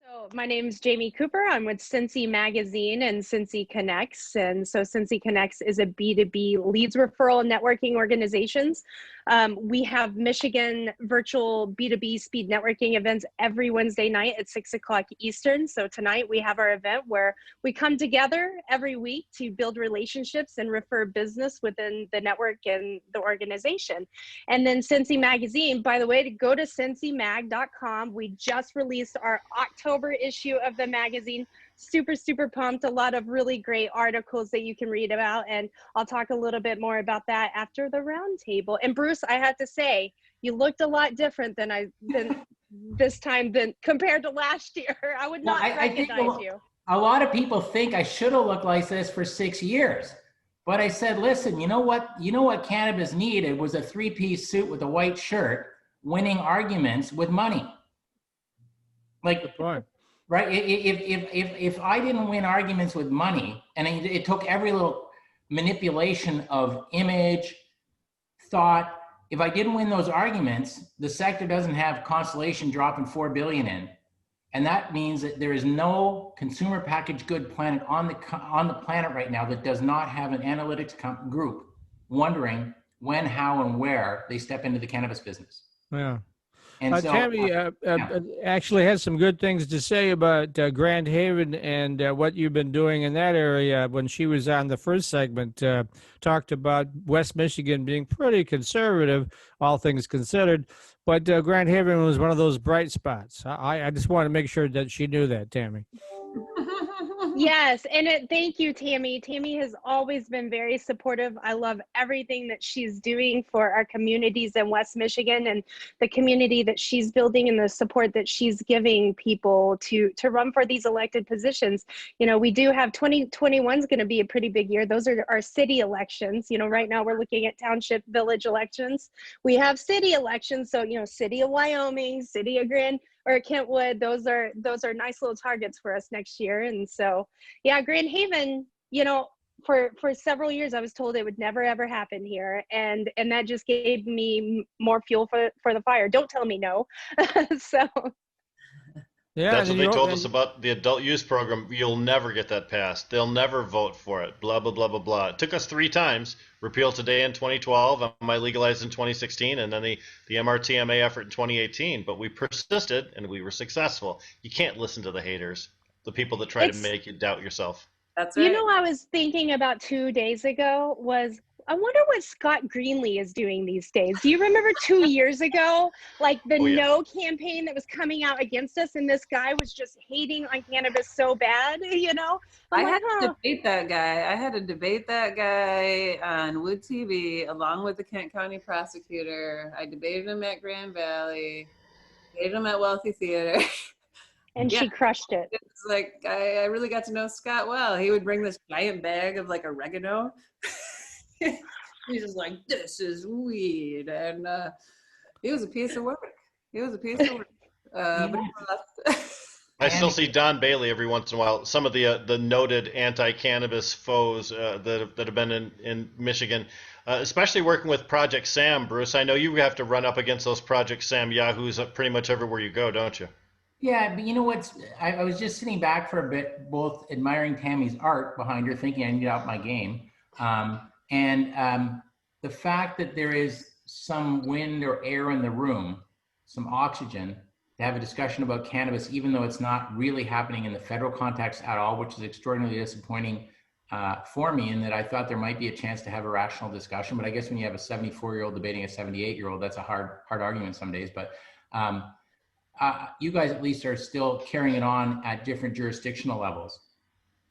So my name's Jamie Cooper. I'm with Cincy Magazine and Cincy Connects. And so Cincy Connects is a B2B leads referral networking organizations. We have Michigan virtual B2B speed networking events every Wednesday night at 6 o'clock Eastern. So tonight we have our event where we come together every week to build relationships and refer business within the network and the organization. And then Cincy Magazine, by the way, to go to cincymag.com. We just released our October issue of the magazine. Super pumped. A lot of really great articles that you can read about. And I'll talk a little bit more about that after the roundtable. And Bruce, I have to say, you looked a lot different than this time than compared to last year. I would not recognize you. A lot of people think I should have looked like this for 6 years. But I said, listen, you know what cannabis needed was a three-piece suit with a white shirt, winning arguments with money. Like, good point. Right? If I didn't win arguments with money, and it took every little manipulation of image, thought, if I didn't win those arguments, the sector doesn't have Constellation dropping $4 billion in. And that means that there is no consumer packaged good planet on the planet right now that does not have an analytics group wondering when, how, and where they step into the cannabis business. Yeah. And so, Tammy actually has some good things to say about Grand Haven and what you've been doing in that area. When she was on the first segment, talked about West Michigan being pretty conservative, all things considered. But Grand Haven was one of those bright spots. I just want to make sure that she knew that, Tammy. Yes, and thank you, Tammy. Tammy has always been very supportive. I love everything that she's doing for our communities in West Michigan and the community that she's building and the support that she's giving people to run for these elected positions. You know, we do have 2021 is going to be a pretty big year. Those are our city elections. You know, right now we're looking at township, village elections. We have city elections. So, you know, city of Wyoming, city of Kentwood, those are nice little targets for us next year. And so, yeah, Grand Haven, you know, for several years I was told it would never ever happen here, and that just gave me more fuel for the fire. Don't tell me no. So yeah, that's what they told us about the adult use program. You'll never get that passed. They'll never vote for it. Blah, blah, blah, blah, blah. It took us 3 times. Repeal today in 2012, MI legalized in 2016, and then the MRTMA effort in 2018. But we persisted, and we were successful. You can't listen to the haters, the people that try to make you doubt yourself. That's right. You know, I was thinking about 2 days ago was, I wonder what Scott Greenlee is doing these days. Do you remember 2 years ago, like the No campaign that was coming out against us, and this guy was just hating on cannabis so bad, you know? I had to debate that guy. I had to debate that guy on Wood TV along with the Kent County prosecutor. I debated him at Grand Valley, debated him at Wealthy Theater. And she crushed it. It's like, I really got to know Scott well. He would bring this giant bag of like oregano. He's just like, this is weed. And he was a piece of work. But he left. I still see Don Bailey every once in a while. Some of the noted anti-cannabis foes that have been in Michigan, especially working with Project Sam. Bruce, I know you have to run up against those Project Sam yahoos pretty much everywhere you go, don't you? Yeah, but you know what? I was just sitting back for a bit, both admiring Tammy's art behind her, thinking I need to up my game. And the fact that there is some wind or air in the room, some oxygen, to have a discussion about cannabis, even though it's not really happening in the federal context at all, which is extraordinarily disappointing for me, in that I thought there might be a chance to have a rational discussion. But I guess when you have a 74-year-old debating a 78-year-old, that's a hard argument some days. But you guys at least are still carrying it on at different jurisdictional levels.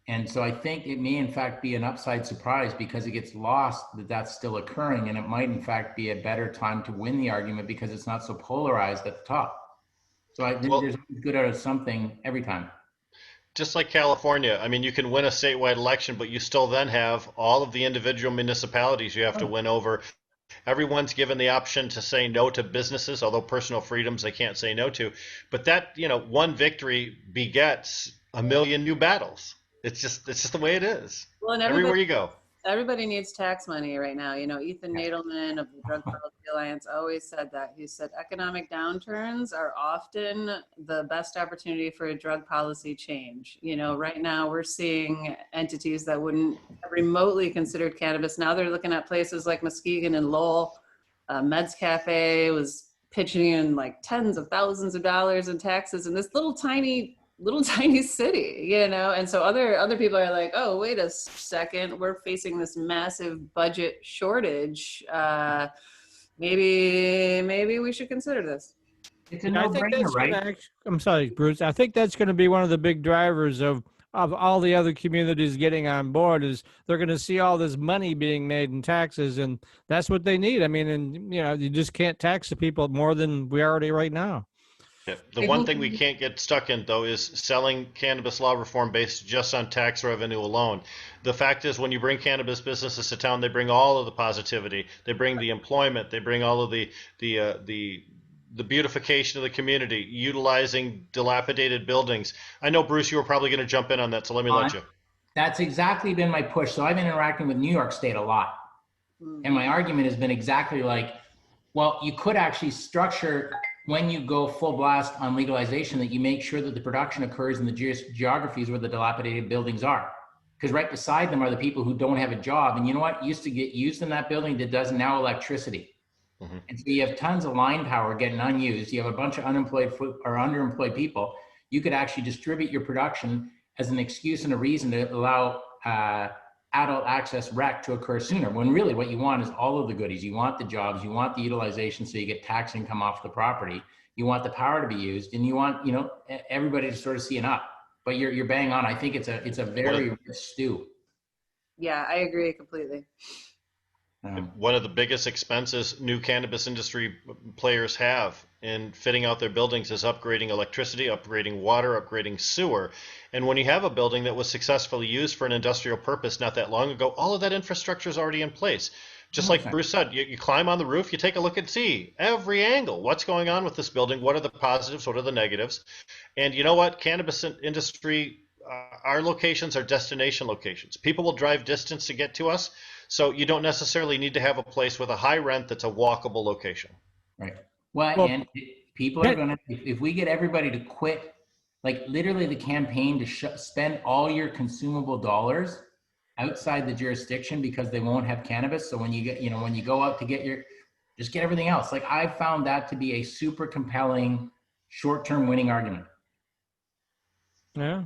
And so I think it may in fact be an upside surprise because it gets lost that that's still occurring, and it might in fact be a better time to win the argument because it's not so polarized at the top. So I think there's good out of something every time. Just like California, I mean, you can win a statewide election, but you still then have all of the individual municipalities you have to win over. Everyone's given the option to say no to businesses, although personal freedoms they can't say no to. But that, you know, one victory begets a million new battles. It's just the way it is. Well, and everywhere you go. everybody needs tax money right now. You know, Ethan Nadelman of the Drug Policy Alliance always said that. He said economic downturns are often the best opportunity for a drug policy change. You know, right now we're seeing entities that wouldn't have remotely considered cannabis. Now they're looking at places like Muskegon and Lowell. Meds Cafe was pitching in like tens of thousands of dollars in taxes in this little tiny city, you know. And so other people are like, oh, wait a second, we're facing this massive budget shortage. Maybe we should consider this. It's a no-brainer, right? I'm sorry, Bruce. I think that's going to be one of the big drivers of all the other communities getting on board. Is they're going to see all this money being made in taxes, and that's what they need. I mean, and you know, you just can't tax the people more than we already right now. Yeah. The one thing we can't get stuck in, though, is selling cannabis law reform based just on tax revenue alone. The fact is, when you bring cannabis businesses to town, they bring all of the positivity. They bring the employment. They bring all of the beautification of the community, utilizing dilapidated buildings. I know, Bruce, you were probably going to jump in on that, so let me let you. That's exactly been my push. So I've been interacting with New York State a lot. And my argument has been exactly like, well, you could actually structure when you go full blast on legalization that you make sure that the production occurs in the geographies where the dilapidated buildings are. Because right beside them are the people who don't have a job. And you know what used to get used in that building that does now? Electricity. Mm-hmm. And so you have tons of line power getting unused. You have a bunch of unemployed or underemployed people. You could actually distribute your production as an excuse and a reason to allow adult access rec to occur sooner, when really what you want is all of the goodies. You want the jobs, you want the utilization so you get tax income off the property, you want the power to be used, and you want, you know, everybody to sort of see an up. But you're bang on. I think it's a very rich stew. Yeah, I agree completely. One of the biggest expenses new cannabis industry players have in fitting out their buildings is upgrading electricity, upgrading water, upgrading sewer. And when you have a building that was successfully used for an industrial purpose not that long ago, all of that infrastructure is already in place. Just like Bruce said, you climb on the roof, you take a look and see every angle. What's going on with this building? What are the positives? What are the negatives? And you know what? Cannabis industry, our locations are destination locations. People will drive distance to get to us. So you don't necessarily need to have a place with a high rent that's a walkable location. Right. Well, and people are going to, if we get everybody to quit, like literally the campaign to spend all your consumable dollars outside the jurisdiction because they won't have cannabis. So when you get, you know, when you go out to get just get everything else. Like I found that to be a super compelling short-term winning argument. Yeah.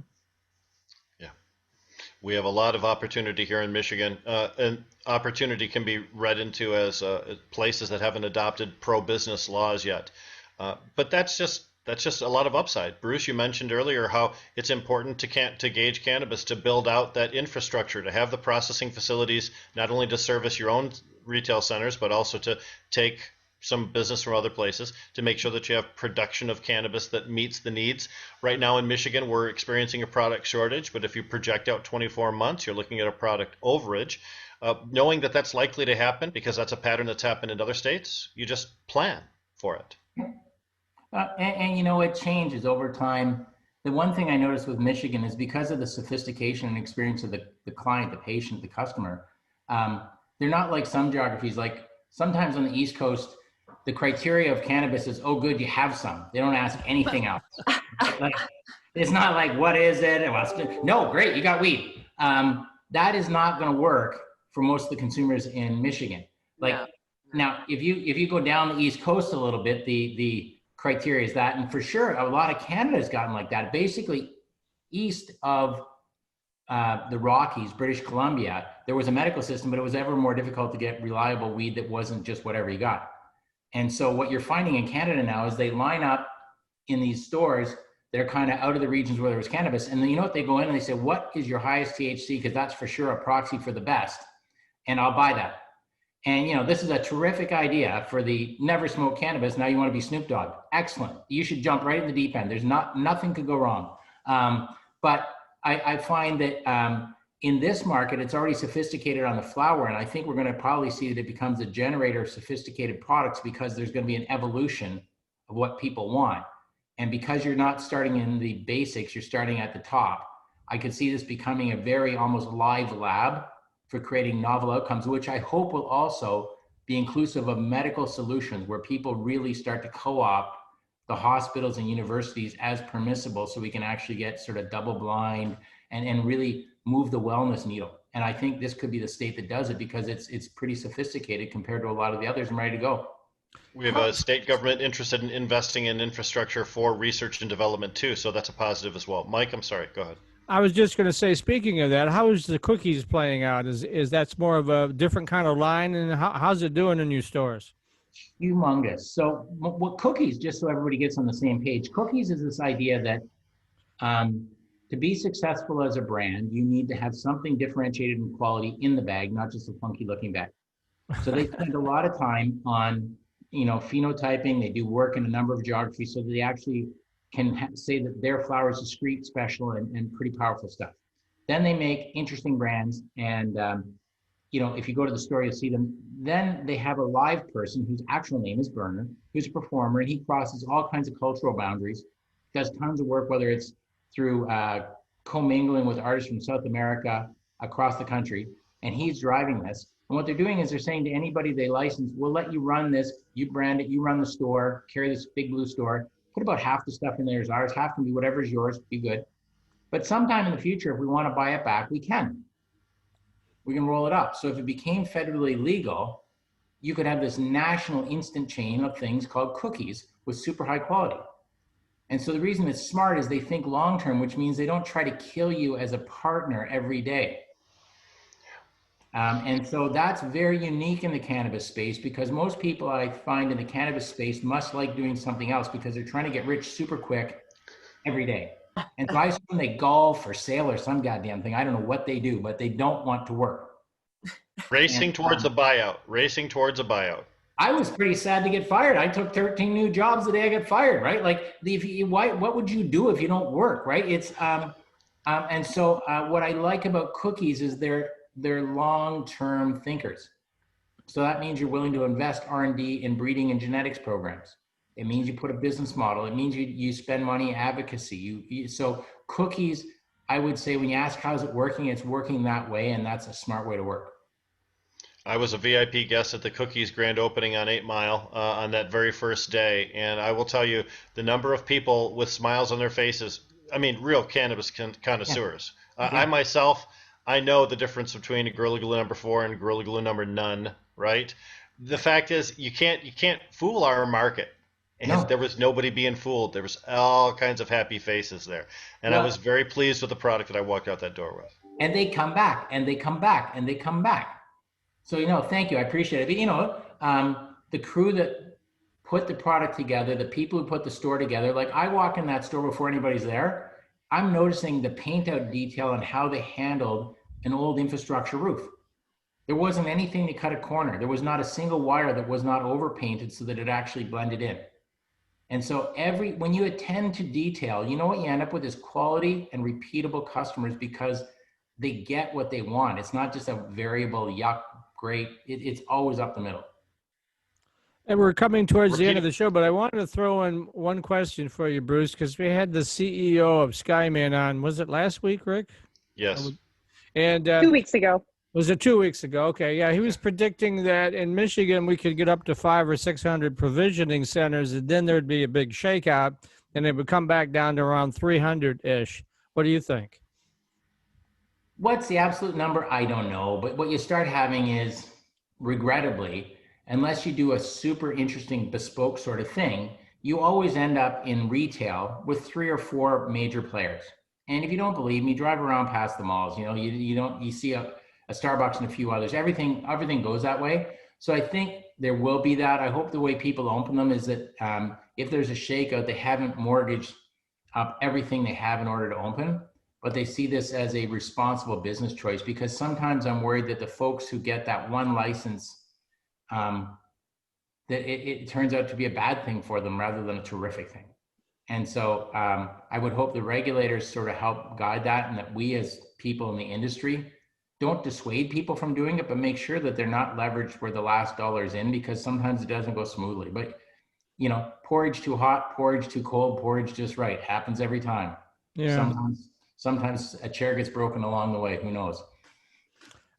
We have a lot of opportunity here in Michigan, and opportunity can be read into as places that haven't adopted pro-business laws yet. But that's just a lot of upside. Bruce, you mentioned earlier how it's important to gauge cannabis, to build out that infrastructure, to have the processing facilities, not only to service your own retail centers, but also to take some business from other places, to make sure that you have production of cannabis that meets the needs. Right now in Michigan, we're experiencing a product shortage, but if you project out 24 months, you're looking at a product overage. Knowing that that's likely to happen, because that's a pattern that's happened in other states, you just plan for it. And you know, it changes over time. The one thing I noticed with Michigan is because of the sophistication and experience of the client, the patient, the customer, they're not like some geographies. Like sometimes on the East Coast, the criteria of cannabis is, oh, good, you have some. They don't ask anything else. Like, it's not like, what is it? No, great, you got weed. That is not going to work for most of the consumers in Michigan. Like now, if you go down the East Coast a little bit, the criteria is that, and for sure, a lot of Canada has gotten like that. Basically, east of the Rockies, British Columbia, there was a medical system, but it was ever more difficult to get reliable weed that wasn't just whatever you got. And so what you're finding in Canada now is they line up in these stores. They're kind of out of the regions where there was cannabis. And then you know what? They go in and they say, what is your highest THC? Because that's for sure a proxy for the best. And I'll buy that. And you know, this is a terrific idea for the never smoke cannabis. Now you want to be Snoop Dogg. Excellent. You should jump right in the deep end. There's nothing could go wrong. But I find that in this market, it's already sophisticated on the flower. And I think we're going to probably see that it becomes a generator of sophisticated products because there's going to be an evolution of what people want. And because you're not starting in the basics, you're starting at the top. I could see this becoming a very almost live lab for creating novel outcomes, which I hope will also be inclusive of medical solutions where people really start to co-opt the hospitals and universities as permissible, so we can actually get sort of double blind and really move the wellness needle. And I think this could be the state that does it, because it's pretty sophisticated compared to a lot of the others and ready to go. We have a state government interested in investing in infrastructure for research and development too, so that's a positive as well. Mike, I'm sorry, go ahead. I was just going to say, speaking of that, how is the cookies playing out? Is that's more of a different kind of line, and how's it doing in your stores? Humongous. So what cookies, just so everybody gets on the same page, cookies is this idea that to be successful as a brand, you need to have something differentiated in quality in the bag, not just a funky looking bag. So they spend a lot of time on, phenotyping. They do work in a number of geographies so that they actually can say that their flower is discreet, special, and pretty powerful stuff. Then they make interesting brands, and if you go to the store, you'll see them. Then they have a live person whose actual name is Berner, who's a performer, and he crosses all kinds of cultural boundaries, does tons of work, whether it's through commingling with artists from South America across the country, and he's driving this. And what they're doing is they're saying to anybody they license, we'll let you run this, you brand it, you run the store, carry this big blue store, put about half the stuff in there is ours, half can be whatever's yours, be good. But sometime in the future, if we want to buy it back, we can. We can roll it up. So if it became federally legal, you could have this national instant chain of things called cookies with super high quality. And so the reason it's smart is they think long-term, which means they don't try to kill you as a partner every day. And so that's very unique in the cannabis space, because most people I find in the cannabis space must like doing something else because they're trying to get rich super quick every day. And so I assume they golf or sail or some goddamn thing. I don't know what they do, but they don't want to work. Racing towards a buyout. Racing towards a buyout. I was pretty sad to get fired. I took 13 new jobs the day I got fired, right? Like, what would you do if you don't work, right? It's and so what I like about cookies is they're long-term thinkers. So that means you're willing to invest R&D in breeding and genetics programs. It means you put a business model. It means you spend money advocacy. So cookies, I would say, when you ask how's it working, it's working that way, and that's a smart way to work. I was a VIP guest at the Cookies grand opening on 8 Mile on that very first day, and I will tell you, the number of people with smiles on their faces, I mean, real cannabis connoisseurs. I myself, I know the difference between a Gorilla Glue number 4 and Gorilla Glue number none, right? The fact is, you can't fool our market. And no. There was nobody being fooled. There was all kinds of happy faces there. And I was very pleased with the product that I walked out that door with. And they come back, and they come back, and they come back. So, thank you. I appreciate it. But, the crew that put the product together, the people who put the store together, like I walk in that store before anybody's there, I'm noticing the paint out detail and how they handled an old infrastructure roof. There wasn't anything to cut a corner. There was not a single wire that was not overpainted so that it actually blended in. And so when you attend to detail, you know what you end up with is quality and repeatable customers, because they get what they want. It's not just a variable, yuck, great. It's always up the middle. And we're coming towards the end of the show, but I wanted to throw in one question for you, Bruce, because we had the CEO of Skyman on, was it last week, Rick? Yes. And 2 weeks ago. Was it 2 weeks ago? Okay, yeah, he was predicting that in Michigan we could get up to 500 or 600 provisioning centers, and then there'd be a big shakeout, and it would come back down to around 300-ish. What do you think? What's the absolute number? I don't know. But what you start having is, regrettably, unless you do a super interesting bespoke sort of thing, you always end up in retail with 3 or 4 major players. And if you don't believe me, drive around past the malls. You see a Starbucks and a few others. Everything goes that way. So I think there will be that. I hope the way people open them is that if there's a shakeout, they haven't mortgaged up everything they have in order to open, but they see this as a responsible business choice, because sometimes I'm worried that the folks who get that one license, that it turns out to be a bad thing for them rather than a terrific thing. And so I would hope the regulators sort of help guide that, and that we as people in the industry don't dissuade people from doing it, but make sure that they're not leveraged where the last dollar is in, because sometimes it doesn't go smoothly. But, porridge too hot, porridge too cold, porridge just right. Happens every time. Yeah. Sometimes a chair gets broken along the way. Who knows?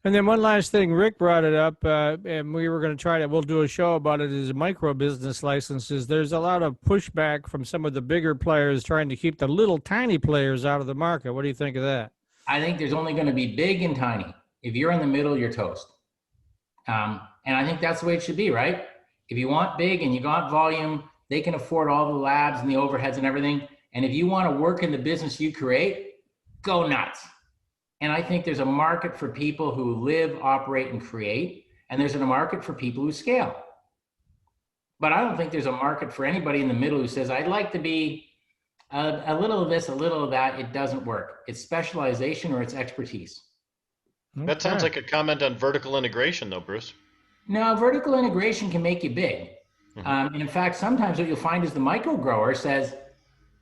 And then one last thing, Rick brought it up, and we were going to try to, we'll do a show about it, is micro business licenses. There's a lot of pushback from some of the bigger players trying to keep the little tiny players out of the market. What do you think of that? I think there's only going to be big and tiny. If you're in the middle, you're toast. And I think that's the way it should be, right? If you want big and you want volume, they can afford all the labs and the overheads and everything. And if you want to work in the business you create, go nuts. And I think there's a market for people who live, operate, and create. And there's a market for people who scale. But I don't think there's a market for anybody in the middle who says, I'd like to be a little of this, a little of that. It doesn't work. It's specialization or it's expertise. Okay. That sounds like a comment on vertical integration, though, Bruce. No, vertical integration can make you big. Mhm. And in fact, sometimes what you'll find is the micro grower says,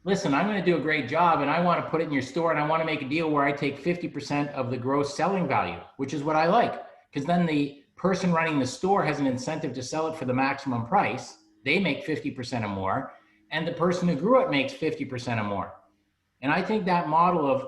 listen, I'm going to do a great job and I want to put it in your store and I want to make a deal where I take 50% of the gross selling value, which is what I like. Because then the person running the store has an incentive to sell it for the maximum price. They make 50% or more. And the person who grew it makes 50% or more. And I think that model of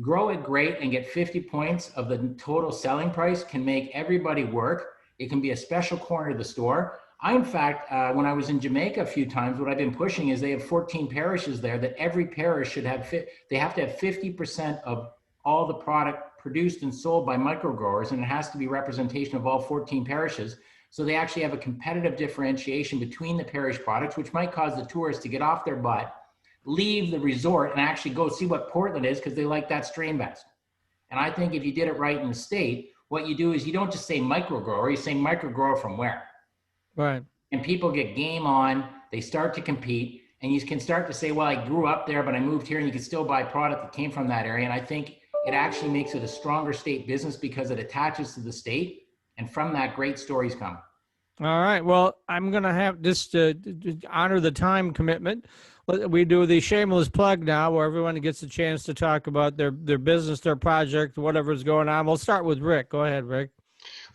grow it great and get 50 points of the total selling price can make everybody work. It can be a special corner of the store. In fact, when I was in Jamaica a few times, what I've been pushing is they have 14 parishes there that every parish should have, they have to have 50% of all the product produced and sold by micro growers, and it has to be representation of all 14 parishes. So they actually have a competitive differentiation between the parish products, which might cause the tourists to get off their butt, leave the resort and actually go see what Portland is because they like that strain best. And I think if you did it right in the state, what you do is you don't just say micro grower, you say micro grower from where? Right. And people get game on, they start to compete, and you can start to say, well, I grew up there, but I moved here, and you can still buy product that came from that area. And I think it actually makes it a stronger state business because it attaches to the state. And from that, great stories come. All right. Well, I'm going to have just to honor the time commitment. We do the shameless plug now where everyone gets a chance to talk about their business, their project, whatever's going on. We'll start with Rick. Go ahead, Rick.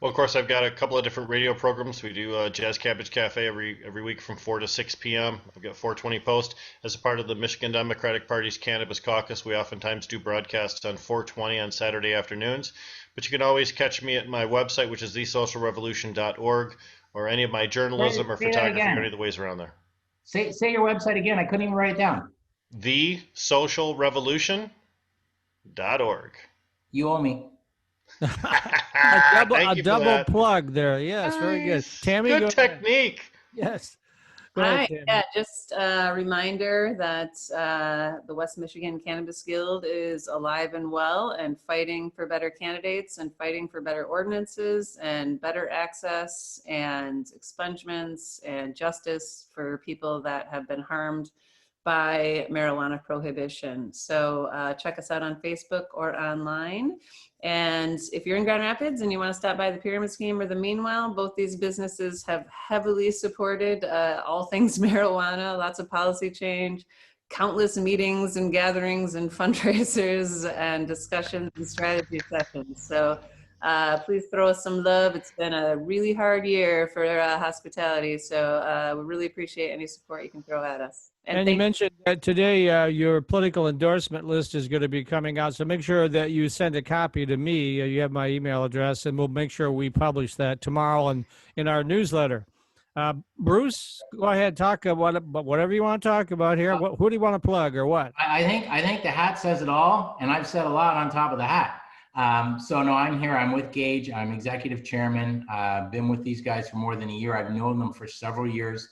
Well, of course, I've got a couple of different radio programs. We do Jazz Cabbage Cafe every week from 4 to 6 p.m. I've got 420 Post. As a part of the Michigan Democratic Party's Cannabis Caucus, we oftentimes do broadcasts on 420 on Saturday afternoons. But you can always catch me at my website, which is thesocialrevolution.org, or any of my journalism or photography, or any of the ways around there. Say your website again. I couldn't even write it down. Thesocialrevolution.org. You owe me. a double plug there. Yes, nice. Very good. Tammy, good technique. Ahead. Yes. Go ahead, Tammy. Yeah, just a reminder that the West Michigan Cannabis Guild is alive and well and fighting for better candidates and fighting for better ordinances and better access and expungements and justice for people that have been harmed by marijuana prohibition. So check us out on Facebook or online. And if you're in Grand Rapids and you want to stop by the Pyramid Scheme or the Meanwhile, both these businesses have heavily supported all things marijuana, lots of policy change, countless meetings and gatherings and fundraisers and discussions and strategy sessions. So please throw us some love. It's been a really hard year for hospitality. So we really appreciate any support you can throw at us. And you mentioned that today your political endorsement list is going to be coming out. So make sure that you send a copy to me. You have my email address, and we'll make sure we publish that tomorrow in our newsletter. Bruce, go ahead, talk about whatever you want to talk about here. Who do you want to plug or what? I think the hat says it all, and I've said a lot on top of the hat. So no, I'm here. I'm with Gage. I'm executive chairman. I've been with these guys for more than a year. I've known them for several years.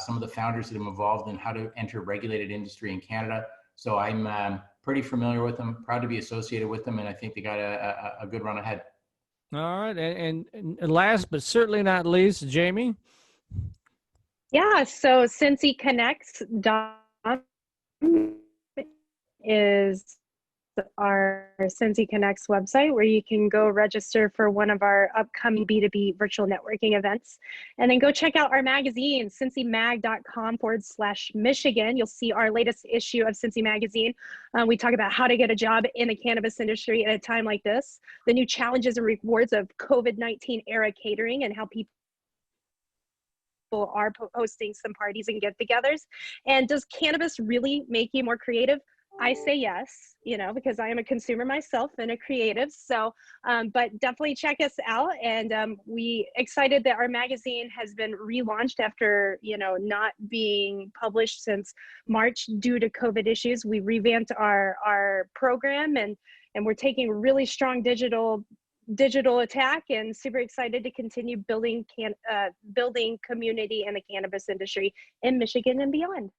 Some of the founders that have involved in how to enter regulated industry in Canada. So I'm pretty familiar with them, proud to be associated with them, and I think they got a good run ahead. All right, and last but certainly not least, Jamie. Yeah, so cincymagcom is our Cincy Connects website where you can go register for one of our upcoming B2B virtual networking events. And then go check out our magazine, cincymag.com/Michigan. You'll see our latest issue of Cincy Magazine. We talk about how to get a job in the cannabis industry at a time like this, the new challenges and rewards of COVID-19 era catering, and how people are hosting some parties and get-togethers. And does cannabis really make you more creative? I say yes, you know, because I am a consumer myself and a creative. So, but definitely check us out. And we excited that our magazine has been relaunched after, you know, not being published since March due to COVID issues. We revamped our program, and we're taking really strong digital attack, and super excited to continue building community in the cannabis industry in Michigan and beyond.